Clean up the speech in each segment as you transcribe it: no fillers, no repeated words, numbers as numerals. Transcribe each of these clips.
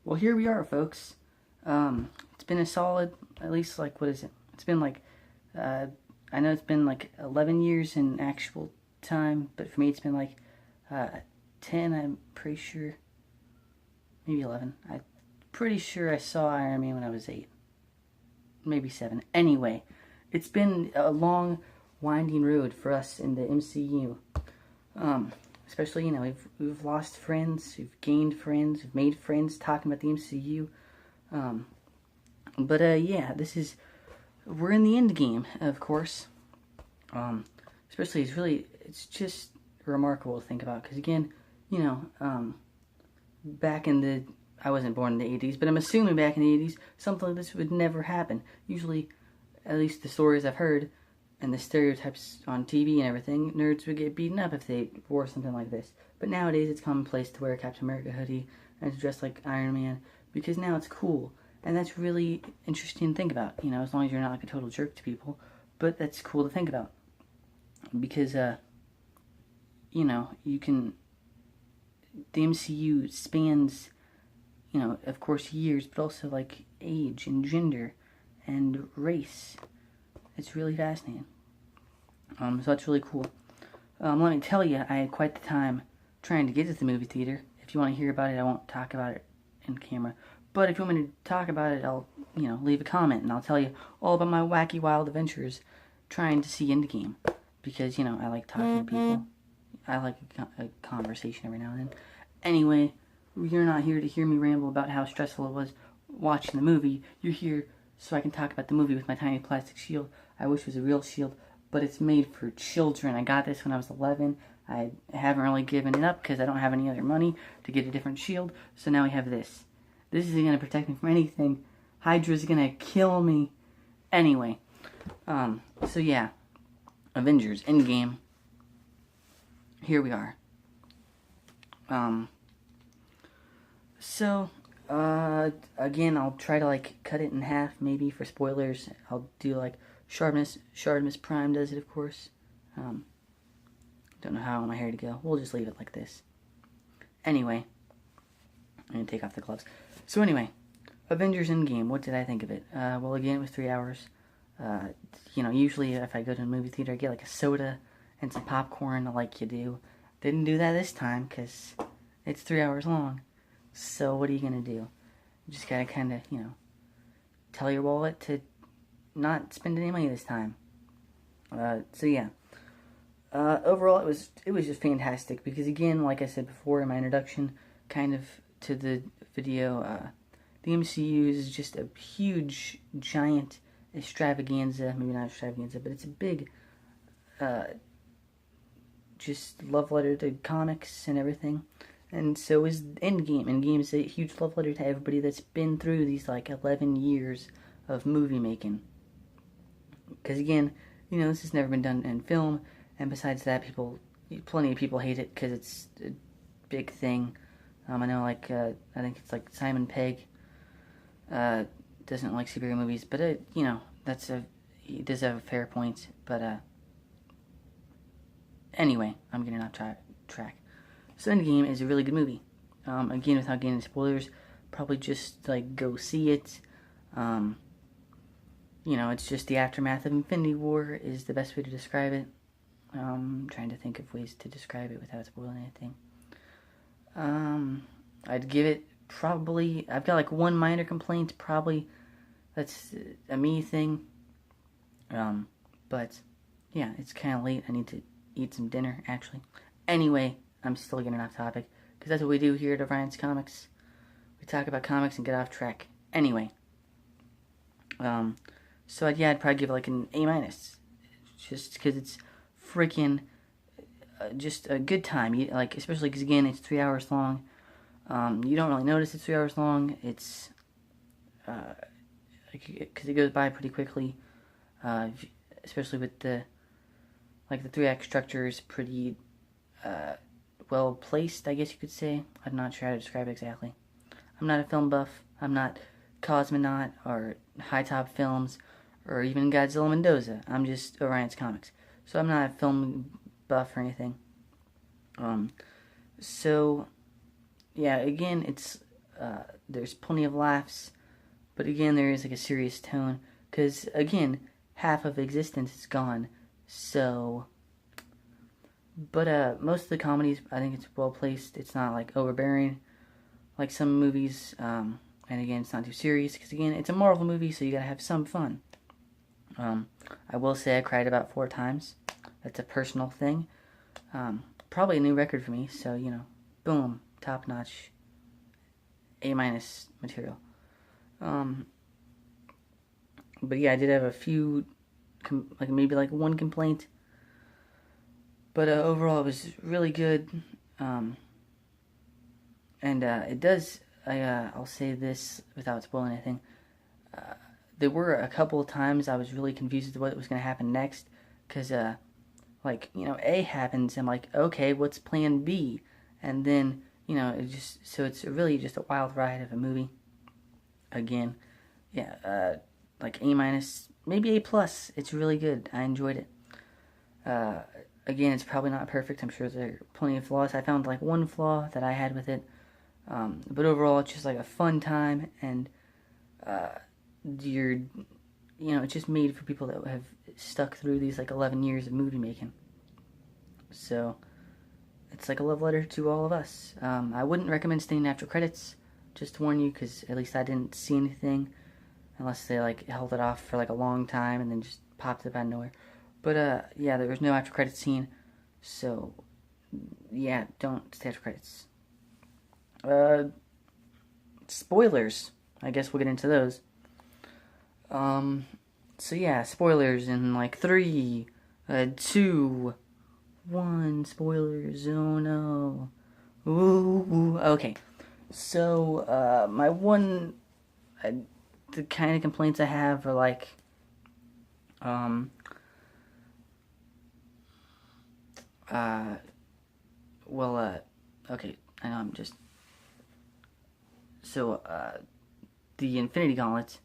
Well, here we are, folks. It's been a solid, at least, like, what is it? It's been like, uh, I know it's been like 11 years in actual time, but for me it's been like 10, I'm pretty sure. Maybe 11. I'm pretty sure I saw Iron Man when I was 8. Maybe 7. Anyway, it's been a long, winding road for us in the MCU. Um, Especially, we've lost friends, we've gained friends, we've made friends talking about the MCU. Um, yeah, we're in the end game, of course. Especially, it's just remarkable to think about, because again, back in the, I wasn't born in the 80s, but I'm assuming back in the 80s, something like this would never happen. Usually, at least the stories I've heard, and the stereotypes on TV and everything, nerds would get beaten up if they wore something like this. But nowadays, it's commonplace to wear a Captain America hoodie and to dress like Iron Man, because now it's cool. And that's really interesting to think about, as long as you're not like a total jerk to people. But that's cool to think about. Because, you can, the MCU spans, of course years, but also like age and gender and race. It's really fascinating. So that's really cool. Let me tell you, I had quite the time trying to get to the movie theater. If you want to hear about it, I won't talk about it in camera. But if you want me to talk about it, I'll, leave a comment and I'll tell you all about my wacky wild adventures trying to see Endgame. Because, I like talking to people. I like a conversation every now and then. Anyway, you're not here to hear me ramble about how stressful it was watching the movie. You're here so I can talk about the movie with my tiny plastic shield. I wish it was a real shield, but it's made for children. I got this when I was 11. I haven't really given it up because I don't have any other money to get a different shield. So now we have this. This isn't going to protect me from anything. Hydra's going to kill me. Anyway, so yeah. Avengers Engame. Here we are. Again, I'll try to, like, cut it in half, maybe, for spoilers. I'll do, like, Sharpness Prime does it, of course. Don't know how I want my hair to go. We'll just leave it like this. Anyway, I'm gonna take off the gloves. So anyway, Avengers Engame, what did I think of it? Well, again, it was 3 hours. Usually if I go to a movie theater, I get, like, a soda and some popcorn, like you do. Didn't do that this time, because it's 3 hours long. So what are you gonna do? You just gotta kind of, tell your wallet to not spend any money this time. So yeah. Overall, it was just fantastic, because again, like I said before in my introduction, kind of to the video, the MCU is just a huge, giant extravaganza. Maybe not extravaganza, but it's a big, just love letter to comics and everything. And so is Endgame. Endgame is a huge love letter to everybody that's been through these, like, 11 years of movie making. Because again, this has never been done in film, and besides that, plenty of people hate it because it's a big thing. I know, like, I think it's like Simon Pegg doesn't like superhero movies, but he does have a fair point. But anyway, I'm getting off track. So Endgame is a really good movie. Again, without getting into spoilers, probably just, like, go see it. It's just the aftermath of Infinity War is the best way to describe it. Trying to think of ways to describe it without spoiling anything. I'd give it probably, I've got, like, one minor complaint, probably that's a me thing. But yeah, it's kind of late. I need to eat some dinner, actually. Anyway, I'm still getting off topic, because that's what we do here at Orion's Comics. We talk about comics and get off track. Anyway, so I'd probably give it like an A-, just because it's freaking just a good time. Especially because, again, it's 3 hours long. You don't really notice it's 3 hours long. It's because it goes by pretty quickly. Especially with the 3-act structure is pretty well placed, I guess you could say. I'm not sure how to describe it exactly. I'm not a film buff. I'm not Cosmonaut or High Top Films or even Godzilla Mendoza. I'm just Orion's Comics. So I'm not a film buff or anything. So yeah, again, it's There's plenty of laughs, but again, there is like a serious tone. Because again, half of existence is gone. So, but most of the comedies, I think it's well placed. It's not like overbearing, like some movies. And again, it's not too serious. Because again, it's a Marvel movie, so you gotta have some fun. I will say I cried about 4 times. That's a personal thing. Probably a new record for me. So boom, top notch. A- material. But yeah, I did have a few, maybe one complaint. But overall, it was really good. And it does. I'll say this without spoiling anything. There were a couple of times I was really confused as to what was going to happen next, because A happens, and I'm like, okay, what's Plan B? And then it's really just a wild ride of a movie. Again, yeah, A-, maybe A+. It's really good. I enjoyed it. Again, it's probably not perfect. I'm sure there are plenty of flaws. I found one flaw that I had with it, but overall, it's just a fun time, and it's just made for people that have stuck through these 11 years of movie making. So it's like a love letter to all of us. I wouldn't recommend staying after credits, just to warn you, because at least I didn't see anything, unless they held it off for a long time and then just popped up out of nowhere. But yeah, there was no after credits scene, so yeah, don't stay after credits. Spoilers. I guess we'll get into those. So yeah, spoilers in 3, 2, 1. Spoilers. Oh no. Ooh. Okay. So my one, the kind of complaints I have are okay. I know I'm just. So the Infinity Gauntlet.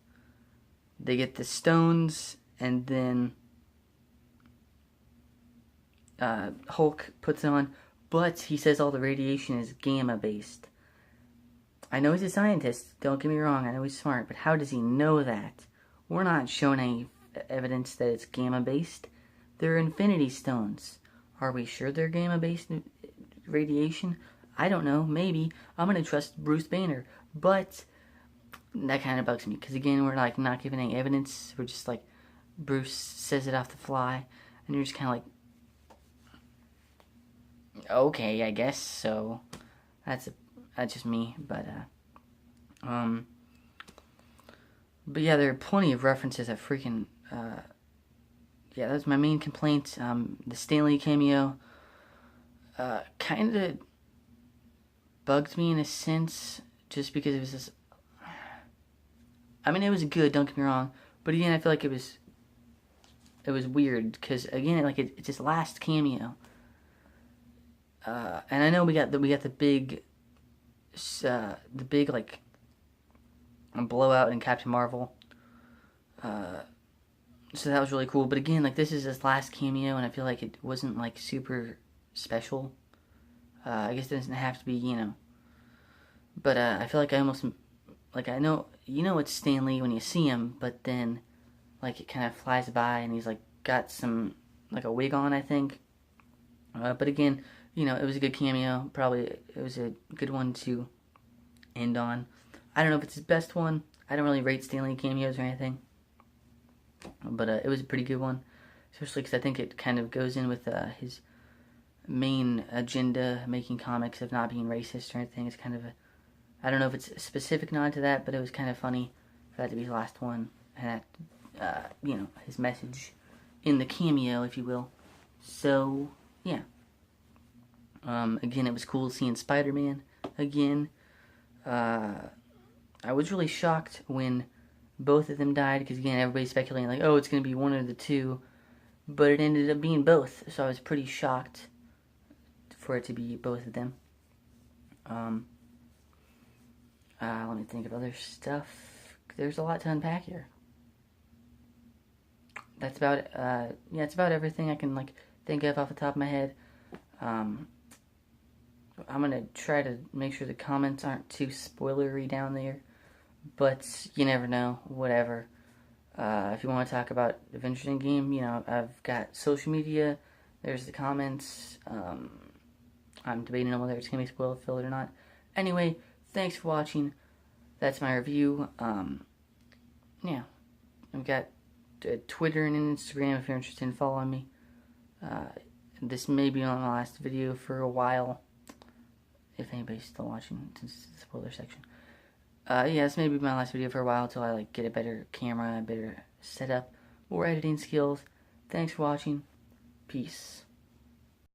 They get the stones, and then Hulk puts them on, but he says all the radiation is gamma-based. I know he's a scientist, don't get me wrong, I know he's smart, but how does he know that? We're not shown any evidence that it's gamma-based. They're Infinity Stones. Are we sure they're gamma-based radiation? I don't know, maybe. I'm gonna trust Bruce Banner, but that kind of bugs me, because again, we're not giving any evidence. We're just Bruce says it off the fly, and you're just kind of okay, I guess. So that's just me, but yeah, there are plenty of references that freaking yeah, that's my main complaint. The Stan Lee cameo kind of bugged me in a sense, just because it was this. I mean, it was good, don't get me wrong, but again, I feel like it was weird, because again, it's his last cameo, and I know we got the big blowout in Captain Marvel, so that was really cool. But again, this is his last cameo, and I feel like it wasn't super special. I guess it doesn't have to be, but I feel like I almost. I know, it's Stan Lee when you see him, but then, it kind of flies by, and he's, got some, a wig on, I think. But again, it was a good cameo. Probably, it was a good one to end on. I don't know if it's his best one. I don't really rate Stan Lee cameos or anything. But it was a pretty good one. Especially because I think it kind of goes in with his main agenda, making comics of not being racist or anything. It's kind of I don't know if it's a specific nod to that, but it was kind of funny for that to be his last one. And that, his message in the cameo, if you will. So, yeah. Again, it was cool seeing Spider-Man again. I was really shocked when both of them died, because again, everybody's speculating, it's going to be one of the two. But it ended up being both, so I was pretty shocked for it to be both of them. Let me think of other stuff. There's a lot to unpack here. That's about it. Yeah, it's about everything I can think of off the top of my head. I'm gonna try to make sure the comments aren't too spoilery down there, but you never know. Whatever. If you want to talk about Avengers Engame, you know, I've got social media. There's the comments. I'm debating on whether it's gonna be spoiler filled or not. Anyway, thanks for watching. That's my review. Yeah, I've got Twitter and Instagram if you're interested in following me. This may be on my last video for a while, if anybody's still watching, since it's the spoiler section. Yeah, this may be my last video for a while until I like get a better camera, a better setup, more editing skills. Thanks for watching. Peace.